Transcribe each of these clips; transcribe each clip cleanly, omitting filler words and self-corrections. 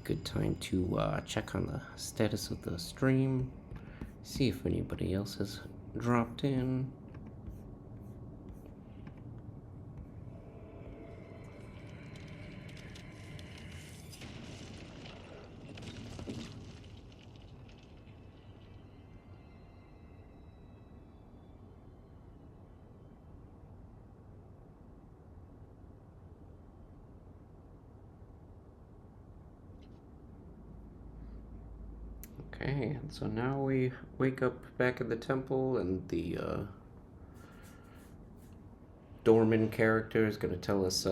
good time to check on the status of the stream, see if anybody else has dropped in. Okay, so now we wake up back at the temple, and the Dorman character is going to tell us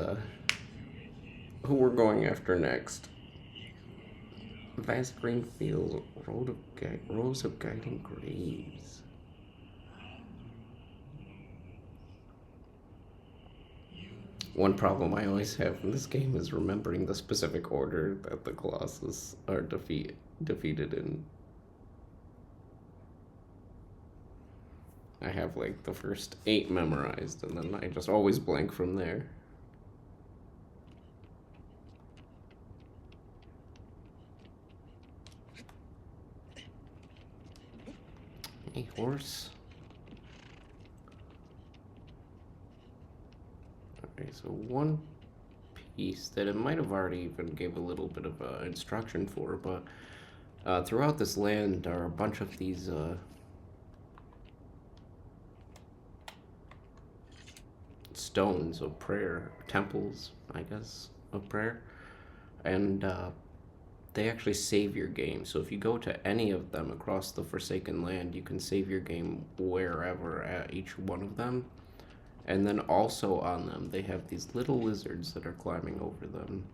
who we're going after next. Vast green field, rows of guiding graves. One problem I always have in this game is remembering the specific order that the Colossus are defeated in. I have like the first 8 memorized, and then I just always blank from there. A horse. Okay, so one piece that it might have already even gave a little bit of instruction for, but throughout this land are a bunch of these stones of prayer, temples, I guess, of prayer, and they actually save your game. So if you go to any of them across the Forsaken Land, you can save your game wherever at each one of them. And then also on them, they have these little lizards that are climbing over them.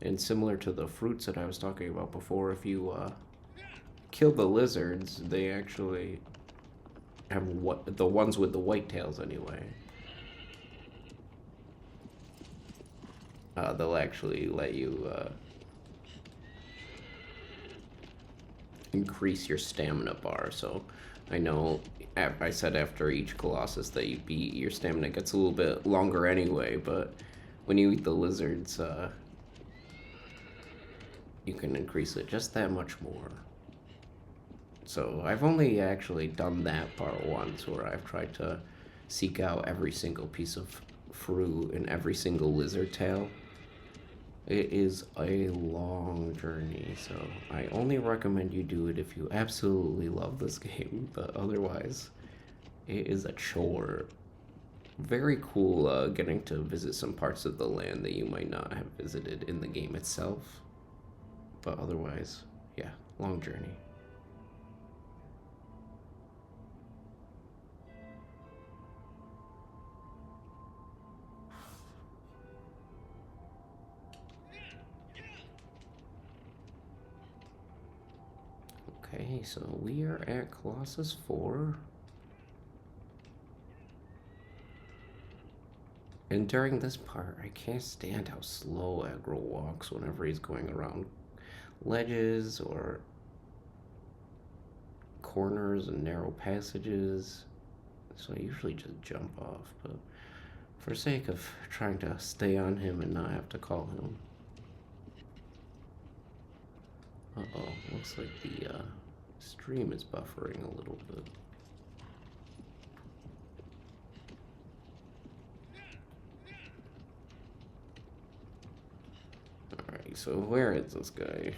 And similar to the fruits that I was talking about before, if you kill the lizards, they actually have the ones with the white tails anyway. They'll actually let you increase your stamina bar. So I know I said after each Colossus that you beat, your stamina gets a little bit longer anyway, but when you eat the lizards, you can increase it just that much more. So I've only actually done that part once, where I've tried to seek out every single piece of fruit and every single lizard tail. It is a long journey, so I only recommend you do it if you absolutely love this game, but otherwise, it is a chore. Very cool getting to visit some parts of the land that you might not have visited in the game itself, but otherwise, yeah, long journey. Okay, so we are at Colossus 4. And during this part, I can't stand how slow Aggro walks whenever he's going around ledges or corners and narrow passages. So I usually just jump off, but for sake of trying to stay on him and not have to call him. Uh-oh, looks like the stream is buffering a little bit. Alright, so where is this guy?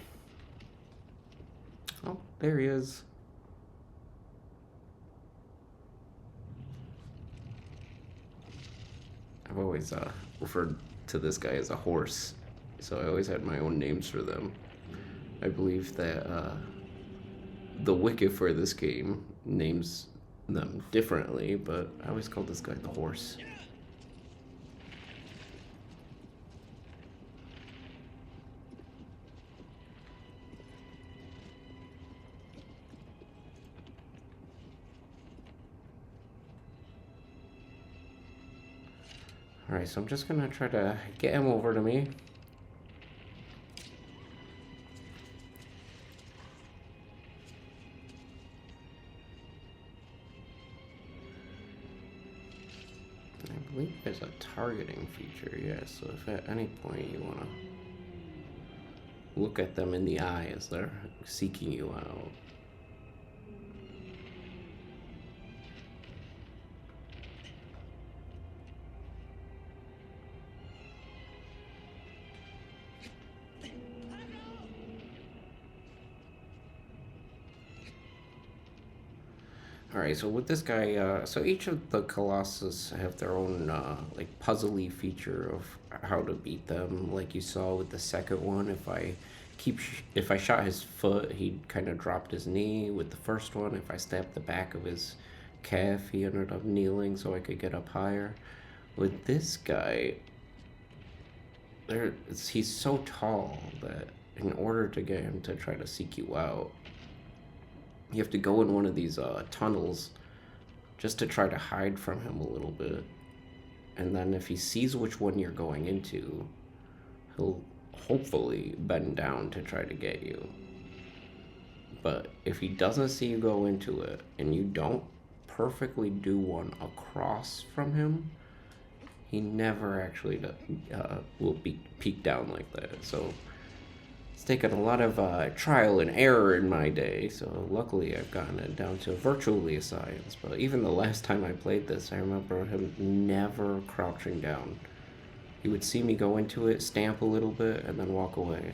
Oh, there he is. I've always referred to this guy as a horse, so I always had my own names for them. I believe that the wiki for this game names them differently, but I always called this guy the horse. Alright, so I'm just gonna try to get him over to me. I believe there's a targeting feature, yeah, so if at any point you wanna look at them in the eye as they're seeking you out. Alright, so with this guy, so each of the Colossus have their own, like, puzzly feature of how to beat them. Like you saw with the second one, if I shot his foot, he kind of dropped his knee. With the first one, if I stabbed the back of his calf, he ended up kneeling so I could get up higher. With this guy, he's so tall that in order to get him to try to seek you out, you have to go in one of these tunnels just to try to hide from him a little bit. And then if he sees which one you're going into, he'll hopefully bend down to try to get you. But if he doesn't see you go into it and you don't perfectly do one across from him, he never actually will be peek down like that. So it's taken a lot of trial and error in my day, so luckily I've gotten it down to virtually a science. But even the last time I played this, I remember him never crouching down. He would see me go into it, stamp a little bit, and then walk away.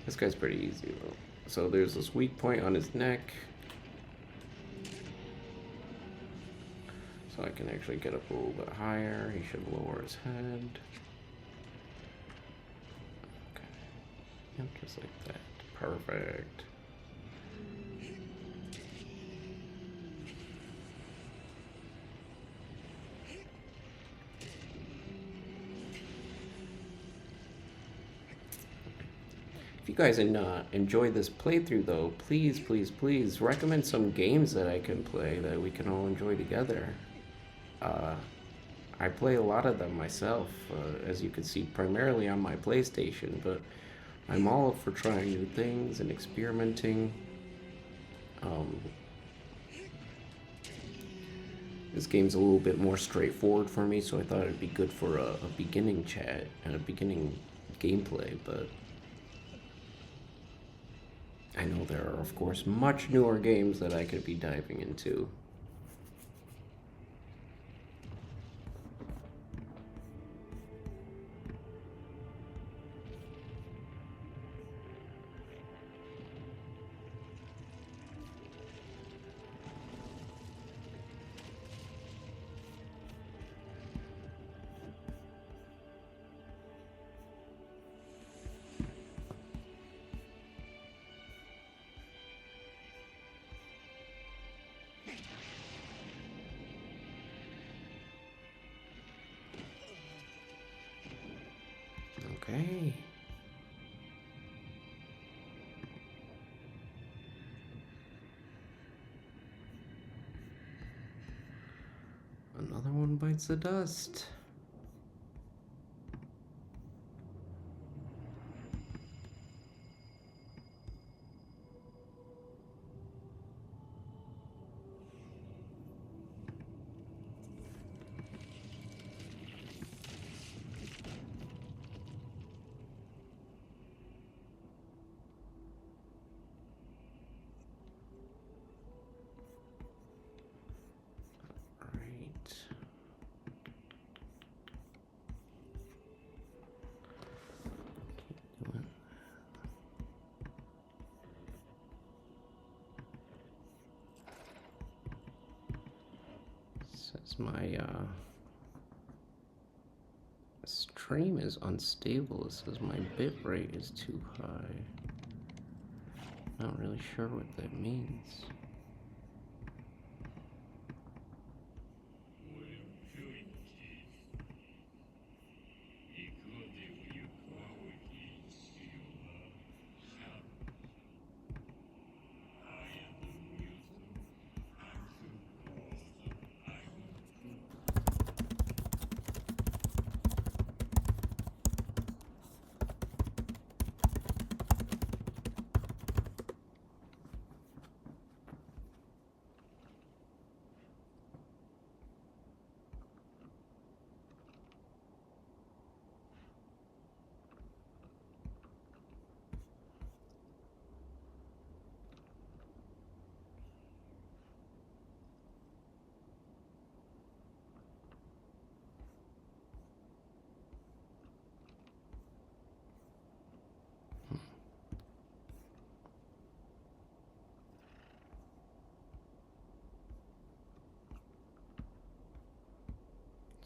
This guy's pretty easy, though. So there's this weak point on his neck. So I can actually get up a little bit higher. He should lower his head. Okay. Yep, just like that. Perfect. If you guys enjoy this playthrough, though, please, please, please recommend some games that I can play that we can all enjoy together. I play a lot of them myself, as you can see, primarily on my PlayStation, but I'm all up for trying new things and experimenting. This game's a little bit more straightforward for me, so I thought it'd be good for a beginning chat and a beginning gameplay, but I know there are, of course, much newer games that I could be diving into. Okay. Another one bites the dust. Says my stream is unstable. It says my bitrate is too high. Not really sure what that means.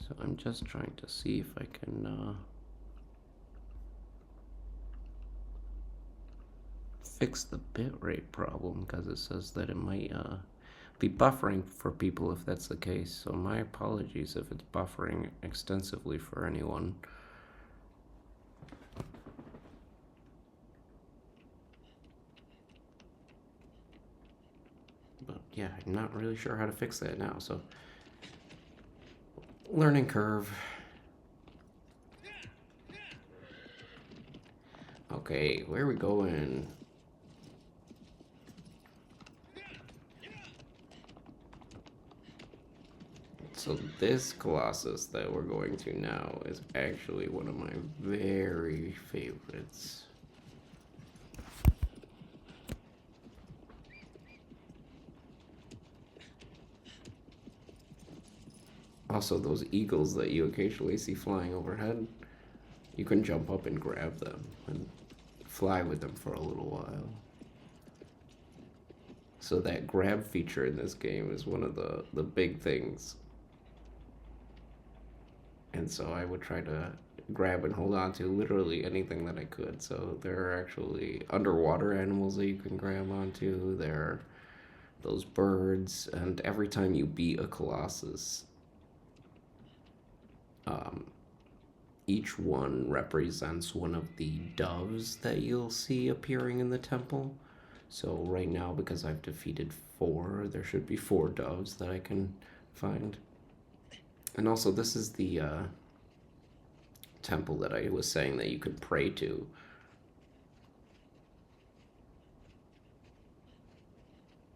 So I'm just trying to see if I can fix the bitrate problem, because it says that it might be buffering for people if that's the case. So my apologies if it's buffering extensively for anyone. But yeah, I'm not really sure how to fix that now, so learning curve. Okay, where are we going? So this Colossus that we're going to now is actually one of my very favorites. Also, those eagles that you occasionally see flying overhead, you can jump up and grab them and fly with them for a little while. So that grab feature in this game is one of the big things. And so I would try to grab and hold on to literally anything that I could. So there are actually underwater animals that you can grab onto. There are those birds, and every time you beat a Colossus, um, each one represents one of the doves that you'll see appearing in the temple. So right now, because I've defeated 4, there should be 4 doves that I can find. And also, this is the temple that I was saying that you could pray to.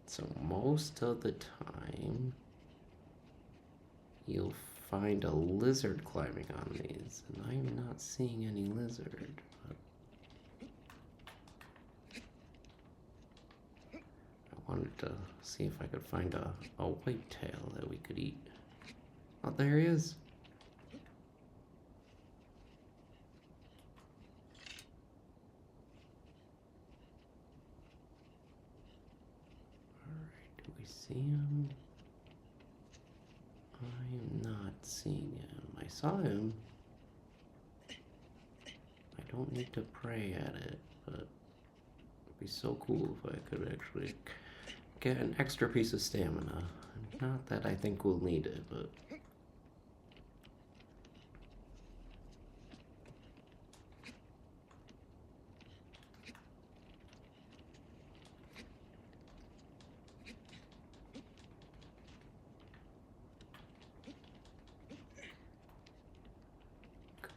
So most of the time, you'll find a lizard climbing on these, and I'm not seeing any lizard. But I wanted to see if I could find a whitetail that we could eat. Oh, there he is. Alright, do we see him? I am not seeing him. I saw him. I don't need to pray at it, but it'd be so cool if I could actually get an extra piece of stamina. Not that I think we'll need it, but...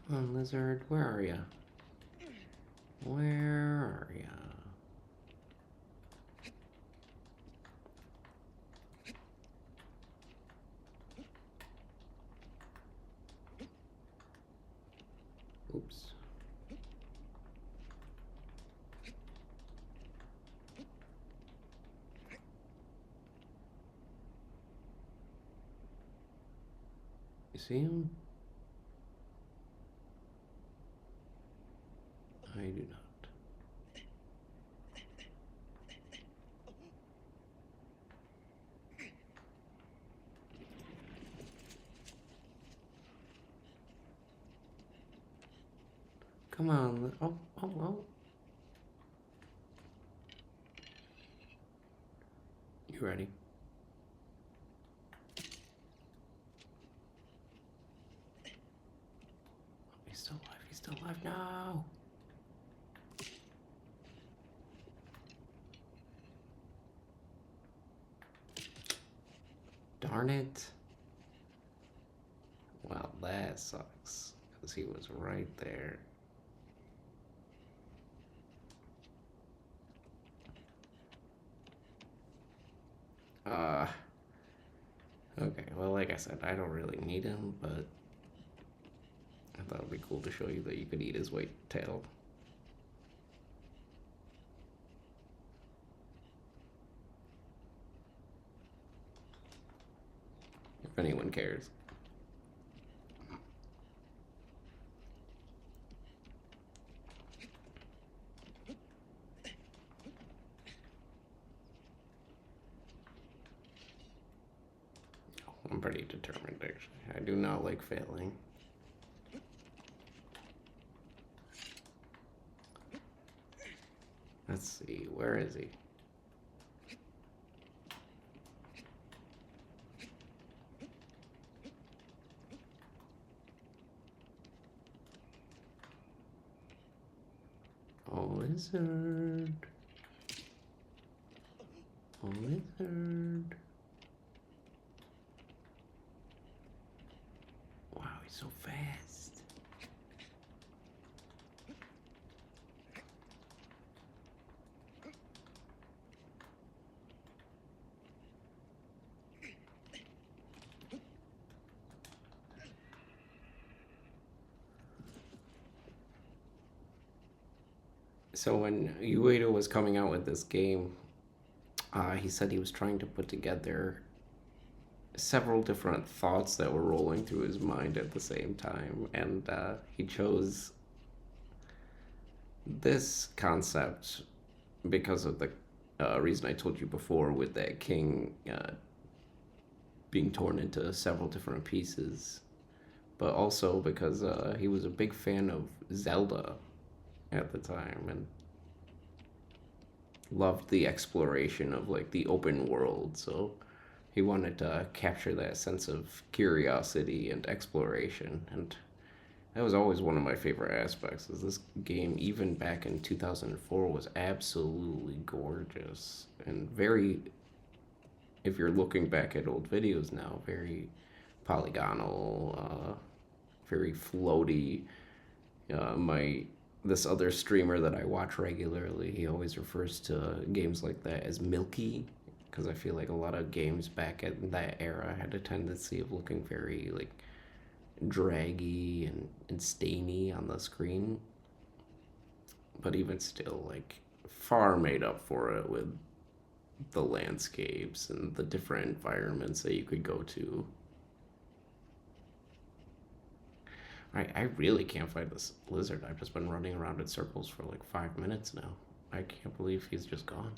Come on, lizard, where are ya? Where are ya? Oops. You see him? I do not. Come on. Oh, oh, oh. You ready? He's still alive. He's still alive. No. Darn it. Well, that sucks. Because he was right there. Okay, well, like I said, I don't really need him, but I thought it'd be cool to show you that you could eat his white tail. If anyone cares. I'm pretty determined, actually. I do not like failing. Let's see, where is he? A lizard. A lizard. Wow, he's so fast. So when Ueda was coming out with this game, he said he was trying to put together several different thoughts that were rolling through his mind at the same time, and he chose this concept because of the reason I told you before, with that king being torn into several different pieces, but also because he was a big fan of Zelda at the time and loved the exploration of like the open world. So he wanted to capture that sense of curiosity and exploration, and that was always one of my favorite aspects. Is this game, even back in 2004, was absolutely gorgeous and very, if you're looking back at old videos now, very polygonal, very floaty. My This other streamer that I watch regularly, he always refers to games like that as milky, because I feel like a lot of games back at that era had a tendency of looking very like draggy and stainy on the screen. But even still, like, far made up for it with the landscapes and the different environments that you could go to. I really can't find this lizard. I've just been running around in circles for like 5 minutes now. I can't believe he's just gone.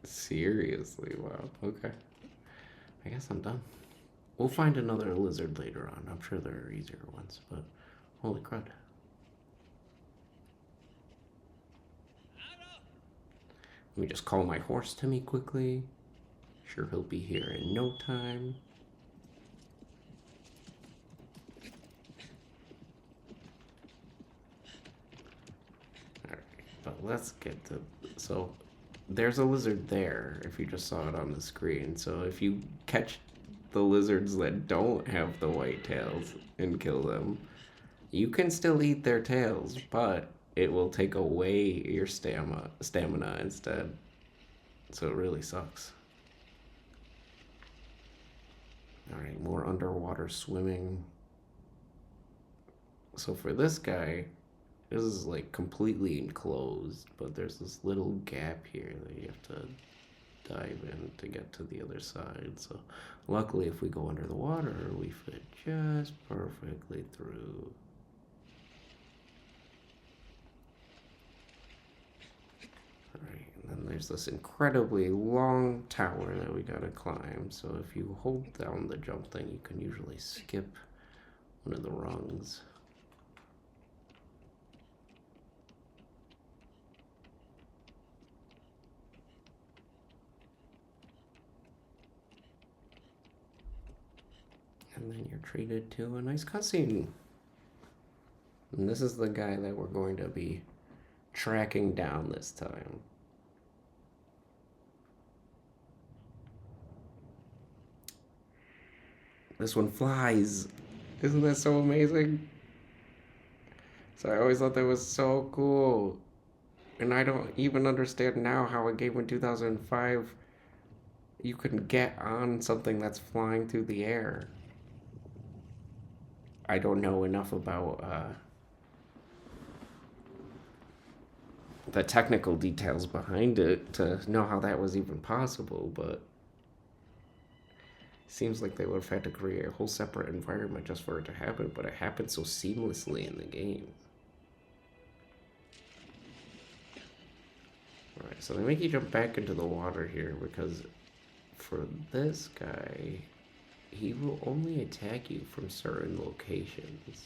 Seriously, wow. Okay. I guess I'm done. We'll find another lizard later on. I'm sure there are easier ones, but holy crud. Let me just call my horse to me quickly. Sure, he'll be here in no time. Alright, but let's get to... So, there's a lizard there, if you just saw it on the screen. So if you catch the lizards that don't have the white tails and kill them, you can still eat their tails, but it will take away your stamina instead. So it really sucks. Alright, more underwater swimming. So for this guy, this is like completely enclosed, but there's this little gap here that you have to dive in to get to the other side. So luckily, if we go under the water, we fit just perfectly through. Alright, and then there's this incredibly long tower that we gotta climb. So if you hold down the jump thing, you can usually skip one of the rungs. And then you're treated to a nice cutscene. And this is the guy that we're going to be tracking down this time. This one flies. Isn't that so amazing? So I always thought that was so cool. And I don't even understand now how a game in 2005 you can get on something that's flying through the air. I don't know enough about the technical details behind it to know how that was even possible, but seems like they would have had to create a whole separate environment just for it to happen, but it happened so seamlessly in the game. Alright, so they make you jump back into the water here because for this guy, he will only attack you from certain locations.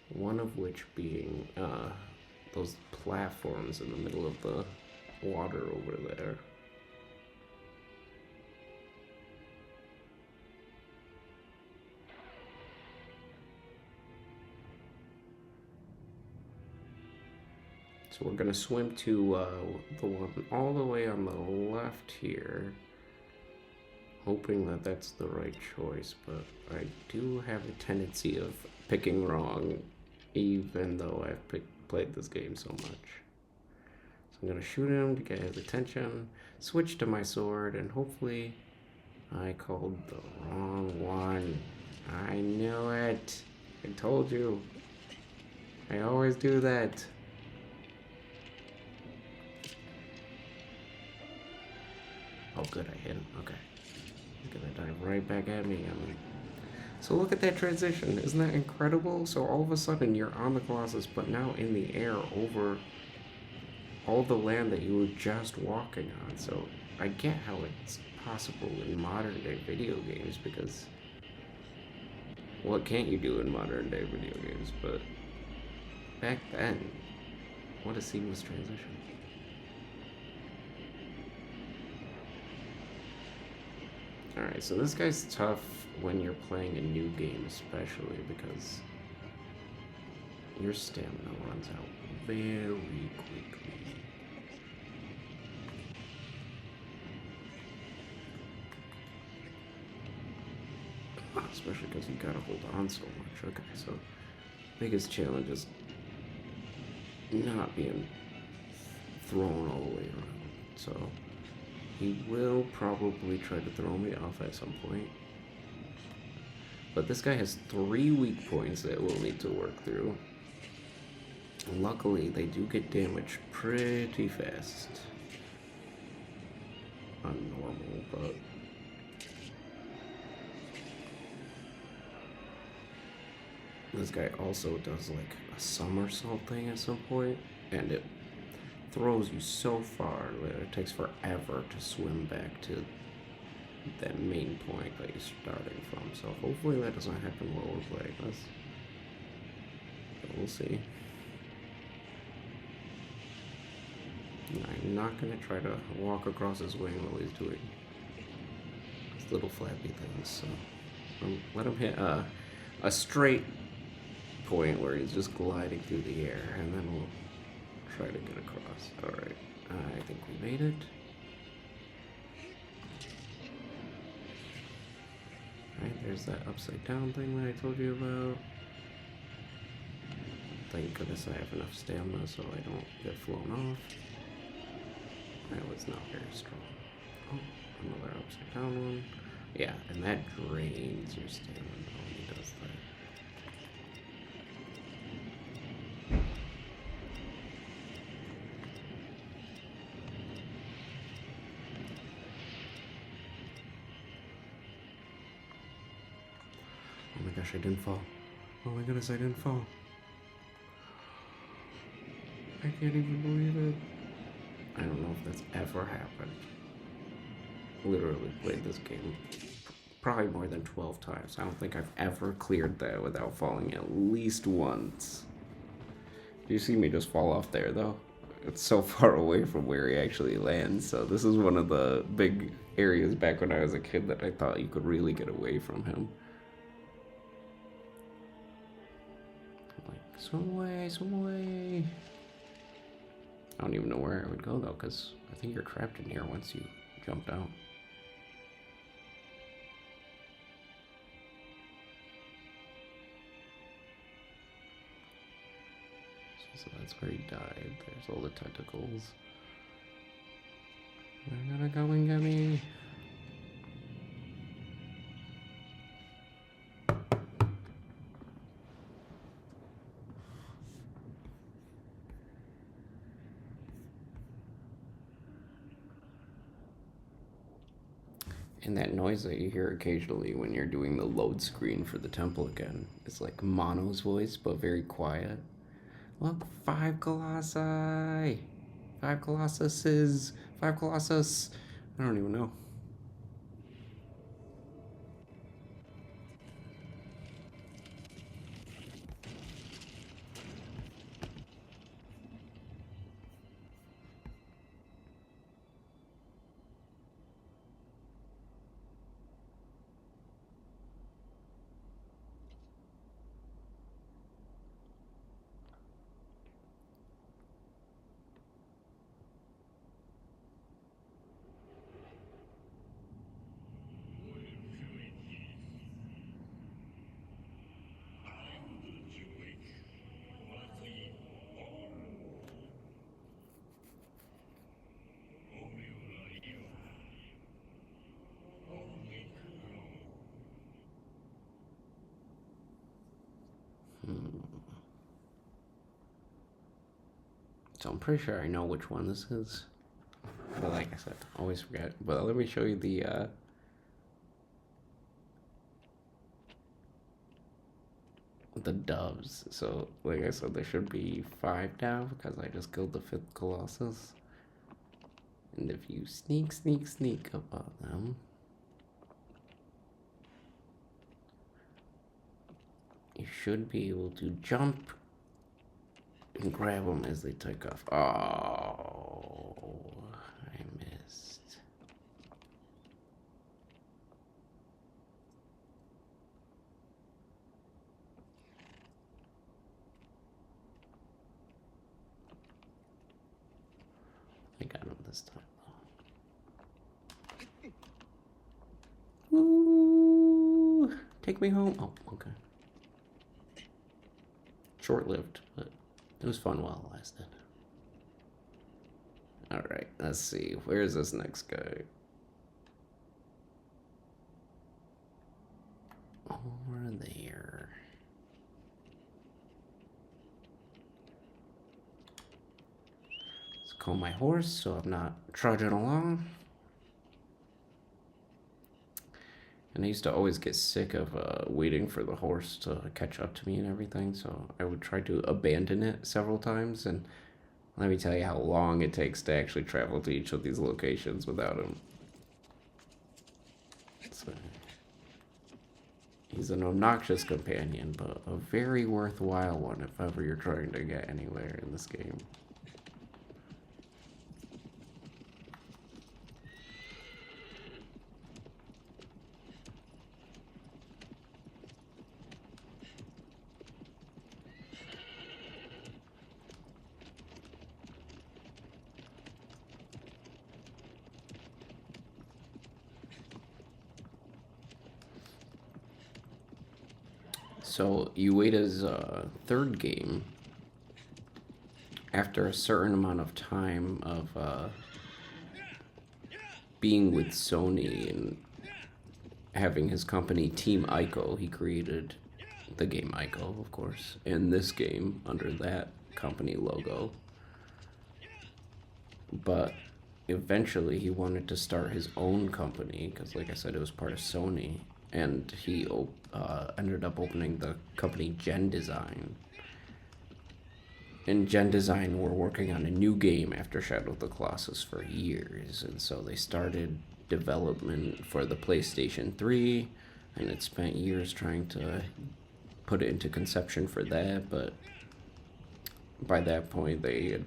One of which being those platforms in the middle of the water over there. So we're gonna swim to the one all the way on the left here, hoping that that's the right choice, but I do have a tendency of picking wrong, even though I've played this game so much. So I'm gonna shoot him to get his attention, switch to my sword, and hopefully I called the wrong one. I knew it. I told you. I always do that. Oh, good, I hit him. Okay. He's gonna dive right back at me. So look at that transition. Isn't that incredible? So all of a sudden you're on the Colossus, but now in the air over all the land that you were just walking on. So I get how it's possible in modern day video games because what can't you do in modern day video games? But back then, what a seamless transition. Alright, so this guy's tough when you're playing a new game, especially because your stamina runs out very quickly. Especially because you gotta hold on so much. Okay, so biggest challenge is not being thrown all the way around. So he will probably try to throw me off at some point. But this guy has 3 weak points that we'll need to work through. And luckily, they do get damaged pretty fast on normal, but this guy also does like a somersault thing at some point, and it throws you so far that it takes forever to swim back to that main point that you're starting from. So hopefully that doesn't happen while we're playing this. But we'll see. I'm not going to try to walk across his wing while he's doing his little flappy things. So let him hit a straight point where he's just gliding through the air, and then we'll try to get across. Alright, I think we made it. Alright, there's that upside down thing that I told you about. Thank goodness I have enough stamina so I don't get flown off. That was not very strong. Oh, another upside down one. Yeah, and that drains your stamina when he does that. Oh my gosh, I didn't fall. Oh my goodness, I didn't fall. I can't even believe it. I don't know if that's ever happened. Literally played this game probably more than 12 times. I don't think I've ever cleared that without falling at least once. You see me just fall off there though. It's so far away from where he actually lands. So this is one of the big areas back when I was a kid that I thought you could really get away from him. Like, swim away, swim away. I don't even know where I would go though, because I think you're trapped in here once you jumped out. So that's where he died. There's all the tentacles. They're gonna come and get me. And that noise that you hear occasionally when you're doing the load screen for the temple again is like Mono's voice, but very quiet. Look, 5 Colossi! 5 Colossuses! 5 Colossus! I don't even know. So I'm pretty sure I know which one this is. But like I said, I always forget. But let me show you the doves. So like I said, there should be 5 now because I just killed the 5th Colossus. And if you sneak up on them, you should be able to jump and grab them as they take off. Oh, I missed. I got him this time. Woo! Take me home. Oh, okay. Short-lived, but it was fun while it lasted. Alright, let's see. Where's this next guy? Over there. Let's call my horse so I'm not trudging along. And I used to always get sick of waiting for the horse to catch up to me and everything, so I would try to abandon it several times, and let me tell you how long it takes to actually travel to each of these locations without him. So, he's an obnoxious companion, but a very worthwhile one if ever you're trying to get anywhere in this game. So Ueda's third game, after a certain amount of time of being with Sony and having his company Team Ico, he created the game Ico, of course, and this game under that company logo. But eventually he wanted to start his own company because, like I said, it was part of Sony, and he ended up opening the company Gen Design. And Gen Design were working on a new game after Shadow of the Colossus for years, and so they started development for the PlayStation 3, and it spent years trying to put it into conception for that, but by that point they had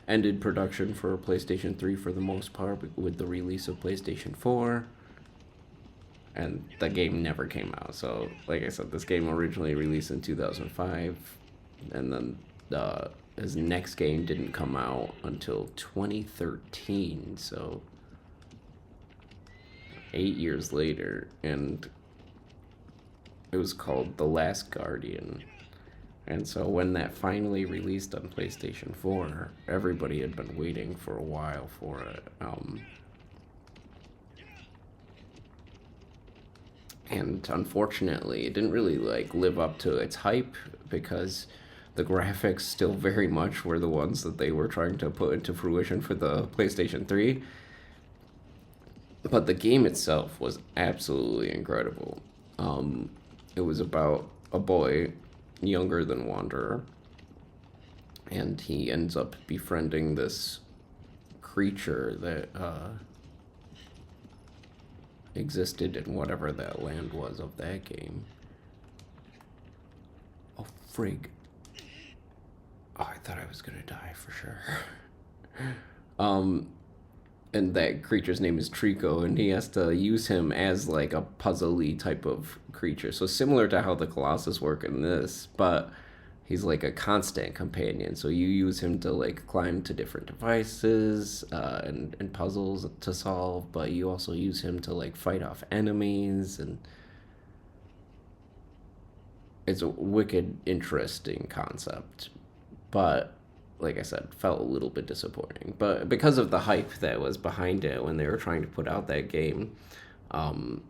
ended production for PlayStation 3 for the most part with the release of PlayStation 4, and the game never came out. So like I said, this game originally released in 2005, and then his next game didn't come out until 2013, so 8 years later, and it was called The Last Guardian. And so when that finally released on PlayStation 4, everybody had been waiting for a while for it. And unfortunately, it didn't really live up to its hype because the graphics still very much were the ones that they were trying to put into fruition for the PlayStation 3. But the game itself was absolutely incredible. It was about a boy younger than Wanderer and he ends up befriending this creature that existed in whatever that land was of that game. Oh, frig. Oh, I thought I was gonna die for sure. um, and that creature's name is Trico, and he has to use him as like a puzzly type of creature. So similar to how the Colossus work in this, but he's like a constant companion. So you use him to like climb to different devices and puzzles to solve, but you also use him to like fight off enemies, and it's a wicked interesting concept. But like I said, felt a little bit disappointing. But because of the hype that was behind it when they were trying to put out that game, um,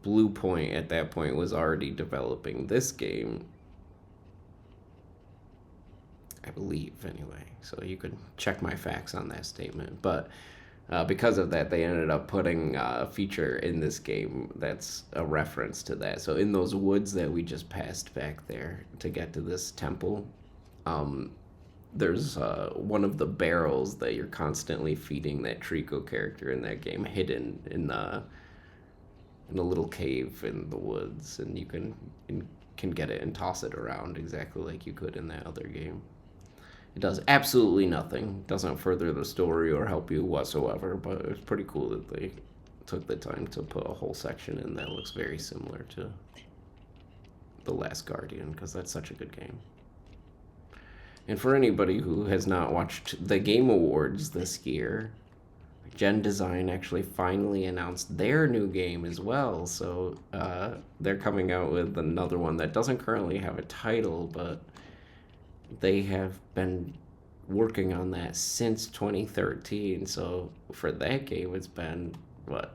Blue Point at that point was already developing this game, I believe, anyway. So you could check my facts on that statement. But because of that, they ended up putting a feature in this game that's a reference to that. So in those woods that we just passed back there to get to this temple, there's one of the barrels that you're constantly feeding that Trico character in that game, hidden in a little cave in the woods, and you can get it and toss it around exactly like you could in that other game. It does absolutely nothing, doesn't further the story or help you whatsoever, but it's pretty cool that they took the time to put a whole section in that looks very similar to The Last Guardian, because that's such a good game. And for anybody who has not watched the Game Awards this year, Gen Design actually finally announced their new game as well. So they're coming out with another one that doesn't currently have a title, but they have been working on that since 2013. So for that game, it's been, what,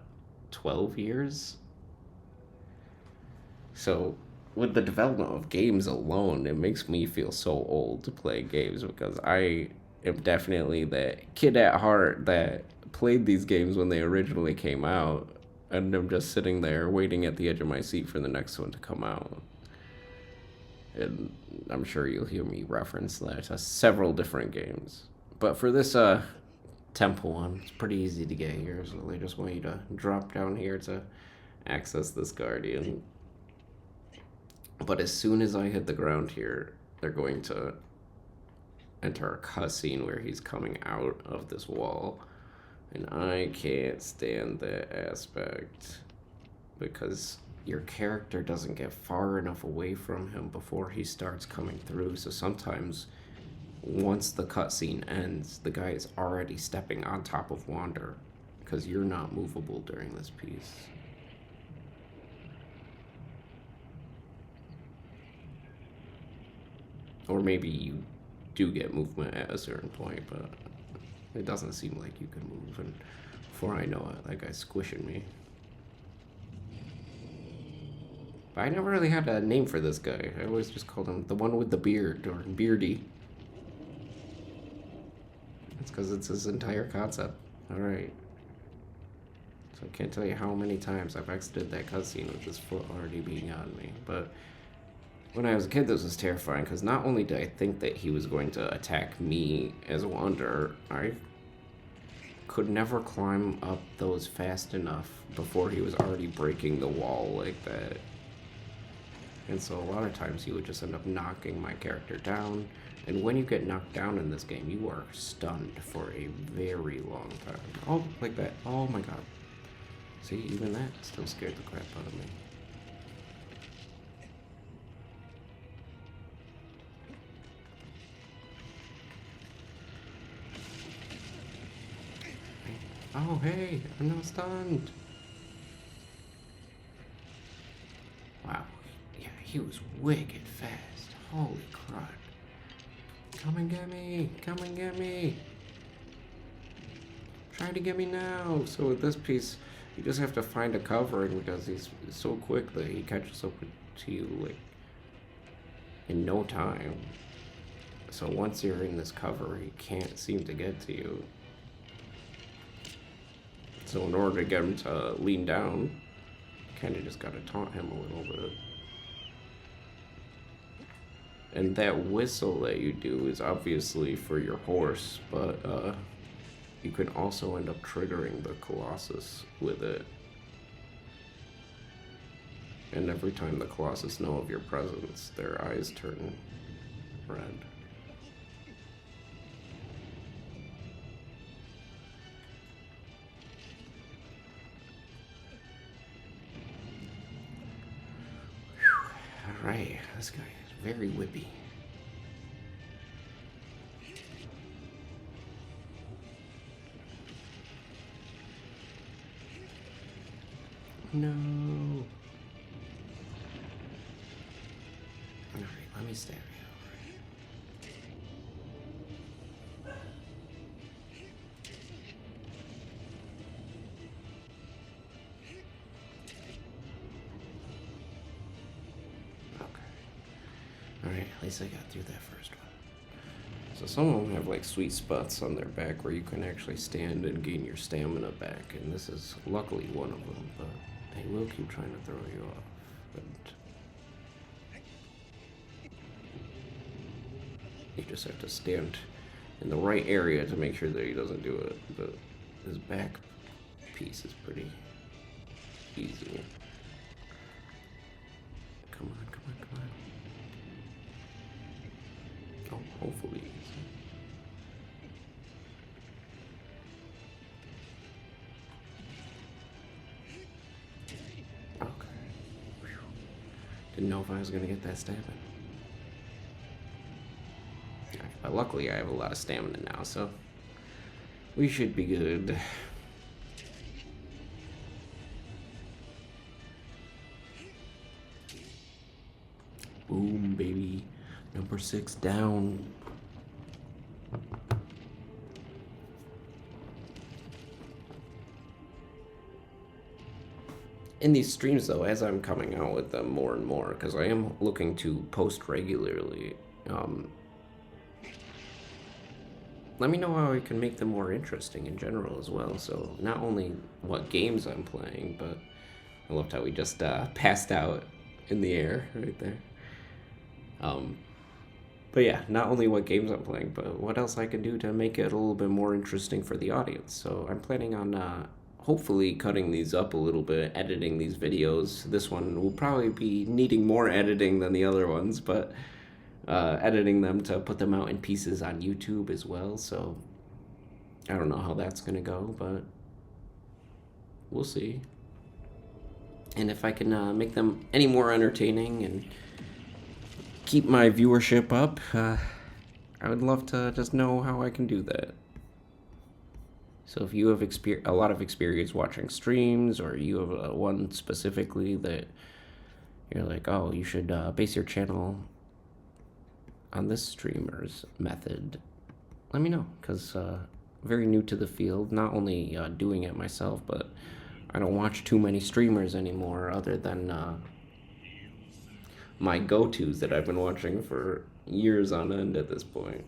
12 years? So with the development of games alone, it makes me feel so old to play games, because I am definitely that kid at heart that played these games when they originally came out, and I'm just sitting there waiting at the edge of my seat for the next one to come out. And I'm sure you'll hear me reference that to several different games. But for this temple one, it's pretty easy to get here, so they just want you to drop down here to access this guardian. But as soon as I hit the ground here, they're going to enter a cutscene where he's coming out of this wall. And I can't stand that aspect, because your character doesn't get far enough away from him before he starts coming through. So sometimes, once the cutscene ends, the guy is already stepping on top of Wander, because you're not movable during this piece. Or maybe you do get movement at a certain point, but it doesn't seem like you can move. And before I know it, that guy's squishing me. But I never really had a name for this guy. I always just called him the one with the beard, or Beardy. It's because it's his entire concept. Alright. So I can't tell you how many times I've exited that cutscene with his foot already being on me. But when I was a kid, this was terrifying, because not only did I think that he was going to attack me as a wanderer, I could never climb up those fast enough before he was already breaking the wall like that. And so a lot of times you would just end up knocking my character down. And when you get knocked down in this game, you are stunned for a very long time. Oh, like that. Oh my god. See, even that still scared the crap out of me. Oh, hey, I'm not stunned. Wow. Yeah, he was wicked fast. Holy crap. Come and get me. Come and get me. Try to get me now. So with this piece, you just have to find a covering, because he's so quick that he catches up to you, like, in no time. So once you're in this cover, he can't seem to get to you. So in order to get him to lean down, kind of just gotta taunt him a little bit. And that whistle that you do is obviously for your horse, but you can also end up triggering the Colossus with it. And every time the Colossus know of your presence, their eyes turn red. Alright, this guy is very whippy. No. Alright, let me stab you. Alright, at least I got through that first one. So some of them have like sweet spots on their back where you can actually stand and gain your stamina back, and this is luckily one of them, but they will keep trying to throw you off. And you just have to stand in the right area to make sure that he doesn't do it, but his back piece is pretty easy. Come on, come on, come on. Oh, hopefully. Okay. Whew. Didn't know if I was gonna get that stabbing. But luckily I have a lot of stamina now, so we should be good. Boom, baby. Number 6 down. In these streams, though, as I'm coming out with them more and more, because I am looking to post regularly, let me know how I can make them more interesting in general as well. So not only what games I'm playing, but I loved how we just passed out in the air right there. But yeah, not only what games I'm playing, but what else I can do to make it a little bit more interesting for the audience. So I'm planning on hopefully cutting these up a little bit, editing these videos. This one will probably be needing more editing than the other ones, but editing them to put them out in pieces on YouTube as well. So I don't know how that's going to go, but we'll see. And if I can make them any more entertaining and keep my viewership up, I would love to just know how I can do that. So if you have a lot of experience watching streams, or you have one specifically that you're like, oh, you should base your channel on this streamer's method, let me know, because very new to the field, not only doing it myself, but I don't watch too many streamers anymore other than my go-tos that I've been watching for years on end at this point.